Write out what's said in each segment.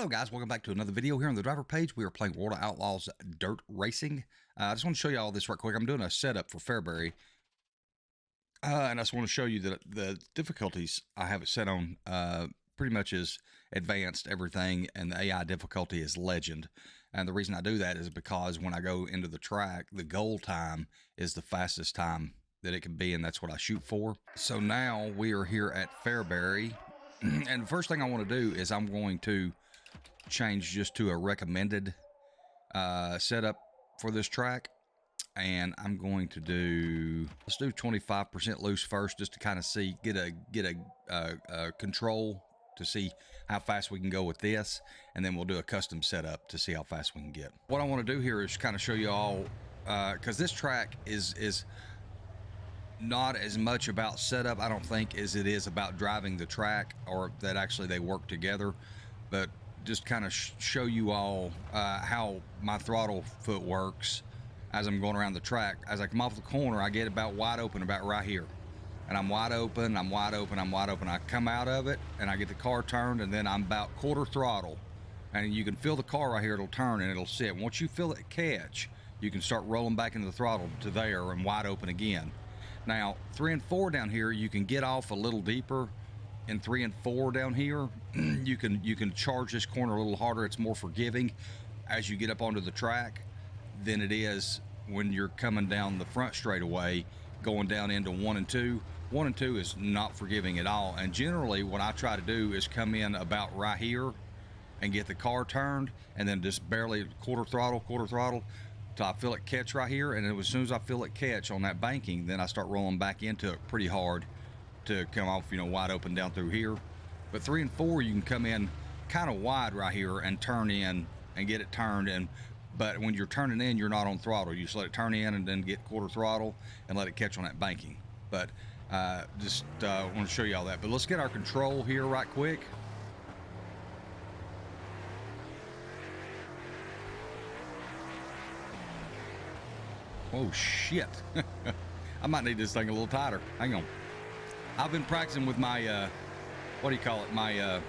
Hello guys, welcome back to another video here on the driver page. We are playing World of Outlaws Dirt Racing. I just want to show you all this right quick. I'm doing a setup for Fairbury. And I just want to show you that the difficulties I have it set on pretty much is advanced everything, and the AI difficulty is legend. And the reason I do that is because when I go into the track, the goal time is the fastest time that it can be, and that's what I shoot for. So now we are here at Fairbury. And the first thing I want to do is I'm going to change just to a recommended setup for this track, and I'm going to do, let's do 25% loose first, just to kind of see, get a control to see how fast we can go with this, and then we'll do a custom setup to see how fast we can get. What I want to do here is kind of show you all, because this track is not as much about setup, I don't think, as it is about driving the track, or that actually they work together. But just kind of show you all how my throttle foot works as I'm going around the track. As I come off the corner, I get about wide open, about right here, and I'm wide open, I'm wide open, I'm wide open. I come out of it and I get the car turned, and then I'm about quarter throttle, and you can feel the car right here. It'll turn and it'll sit. Once you feel it catch, you can start rolling back into the throttle to there and wide open again. Now 3 and 4 down here, you can get off a little deeper. In 3 and 4 down here, you can charge this corner a little harder. It's more forgiving as you get up onto the track than it is when you're coming down the front straightaway, going down into 1 and 2. 1 and 2 is not forgiving at all. And generally, what I try to do is come in about right here and get the car turned, and then just barely quarter throttle till I feel it catch right here. And as soon as I feel it catch on that banking, then I start rolling back into it pretty hard to come off, you know, wide open down through here. But 3 and 4, you can come in kind of wide right here and turn in and get it turned. But when you're turning in, you're not on throttle. You just let it turn in and then get quarter throttle and let it catch on that banking. But just want to show you all that. But let's get our control here right quick. Oh shit. I might need this thing a little tighter. Hang on. I've been practicing with my, what do you call it? My,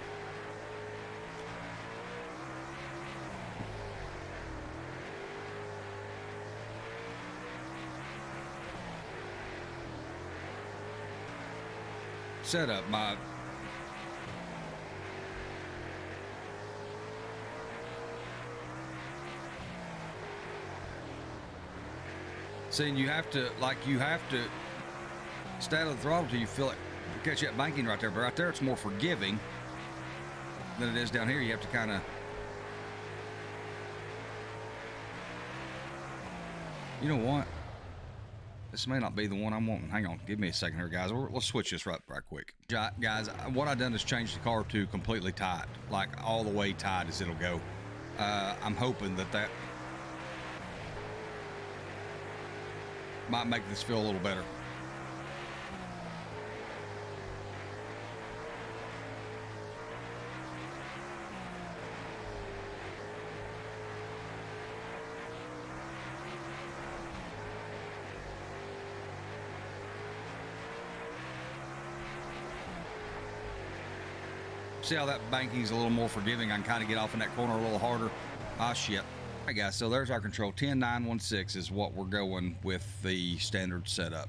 setup, my, see, you have to, stay out of the throttle till you feel it catch that banking right there. But right there, it's more forgiving than it is down here. You have to kind of, you know what? This may not be the one I'm wanting. Hang on, give me a second here, guys. Let's switch this right quick. Guys, what I've done is change the car to completely tight, like all the way tight as it'll go. I'm hoping that might make this feel a little better. See how that banking's a little more forgiving? I can kind of get off in that corner a little harder. Ah, shit. All right, guys, so there's our control. 10-9-1-6 is what we're going with the standard setup.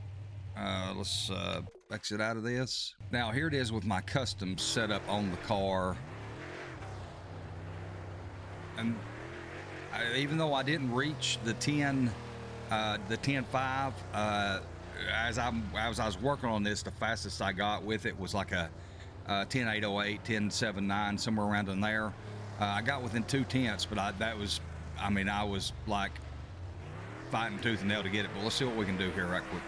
Let's exit out of this. Now, here it is with my custom setup on the car. And even though I didn't reach the 10.5, as I was working on this, the fastest I got with it was like a 10.808, 10.79, somewhere around in there. I got within 0.2, but I was like fighting tooth and nail to get it. But let's see what we can do here right quick.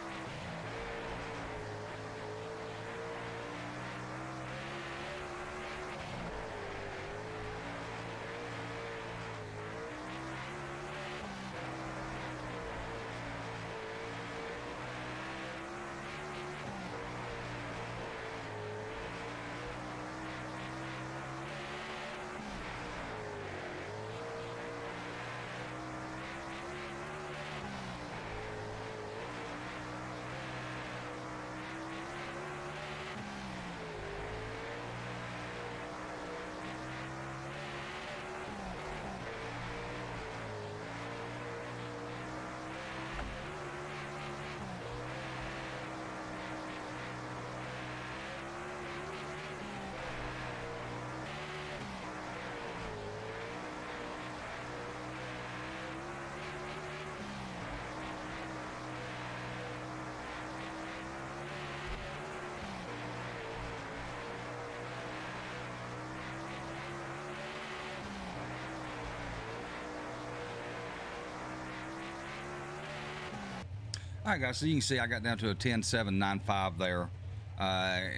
All right, guys, so you can see I got down to a 10.795 there.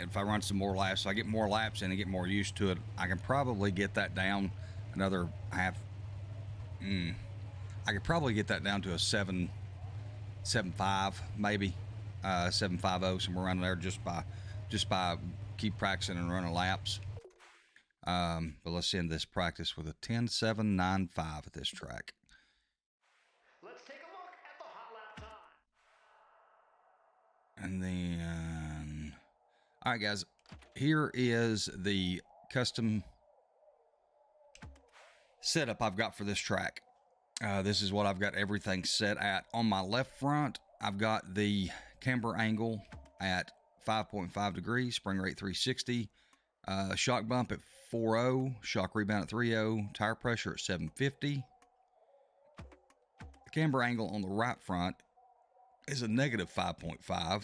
If I run some more laps, so I get more laps in and get more used to it, I can probably get that down another half. I could probably get that down to a 7.75, maybe 7.50, somewhere around there, just by keep practicing and running laps. But let's end this practice with a 10.795 at this track. Let's take a look at the hot lap time. And then, all right, guys, here is the custom setup I've got for this track. This is what I've got everything set at. On my left front, I've got the camber angle at 5.5 degrees, spring rate 360, shock bump at 4.0, shock rebound at 3.0, tire pressure at 750. The camber angle on the right front is a negative 5.5.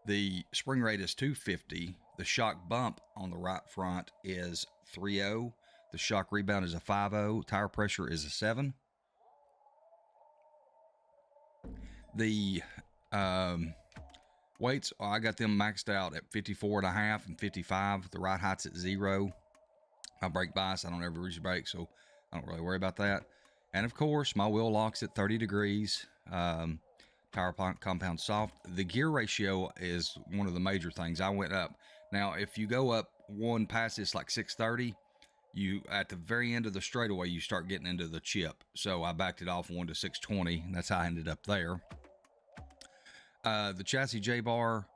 The spring rate is 250. The shock bump on the right front is 3.0. The shock rebound is a 5.0. Tire pressure is a 7. The weights, I got them maxed out at 54.5 and 55. The ride height's at 0. My brake bias, I don't ever reach the brake, so I don't really worry about that. And of course, my wheel lock's at 30 degrees. Tire compound soft. The gear ratio is one of the major things. I went up. Now, if you go up one past this like 630, you at the very end of the straightaway, you start getting into the chip. So I backed it off 1 to 620, and that's how I ended up there. The chassis J-bar,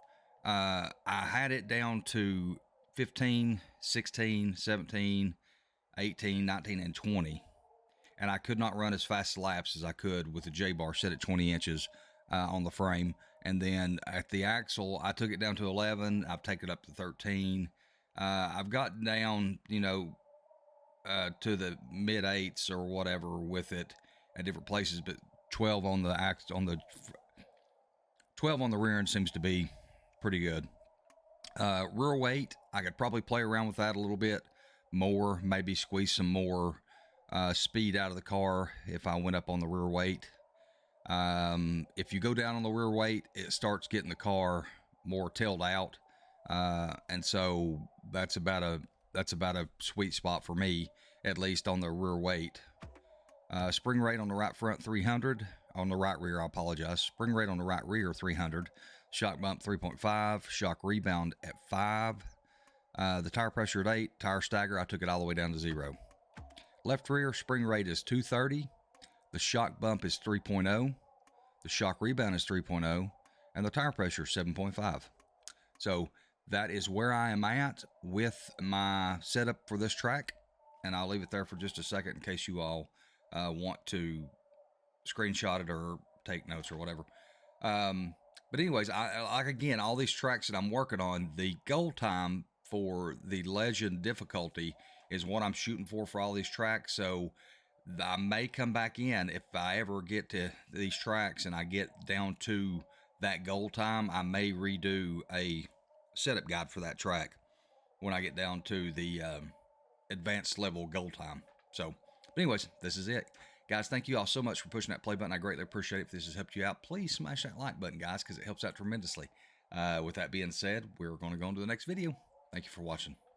I had it down to 15, 16, 17, 18, 19, and 20. And I could not run as fast laps as I could with the J-bar set at 20 inches on the frame. And then at the axle, I took it down to 11. I've taken it up to 13. I've gotten down, to the mid 8s or whatever with it at different places, but 12 on the 12 on the rear end seems to be pretty good. Rear weight, I could probably play around with that a little bit more, maybe squeeze some more speed out of the car if I went up on the rear weight. If you go down on the rear weight, it starts getting the car more tailed out, and so that's about a sweet spot for me, at least on the rear weight. Spring rate on the right front 300, on the right rear, I apologize. Spring rate on the right rear 300, shock bump 3.5, shock rebound at 5, the tire pressure at 8, tire stagger, I took it all the way down to 0. Left rear spring rate is 230, the shock bump is 3.0, the shock rebound is 3.0, and the tire pressure is 7.5. So that is where I am at with my setup for this track, and I'll leave it there for just a second in case you all want to screenshot it or take notes or whatever. But anyways, I again, all these tracks that I'm working on, the goal time for the legend difficulty is what I'm shooting for all these tracks. So I may come back in if I ever get to these tracks and I get down to that goal time. I may redo a setup guide for that track when I get down to the advanced level goal time. So, but anyways, this is it. Guys, thank you all so much for pushing that play button. I greatly appreciate it. If this has helped you out, please smash that like button, guys, because it helps out tremendously. With that being said, we're going to go on to the next video. Thank you for watching.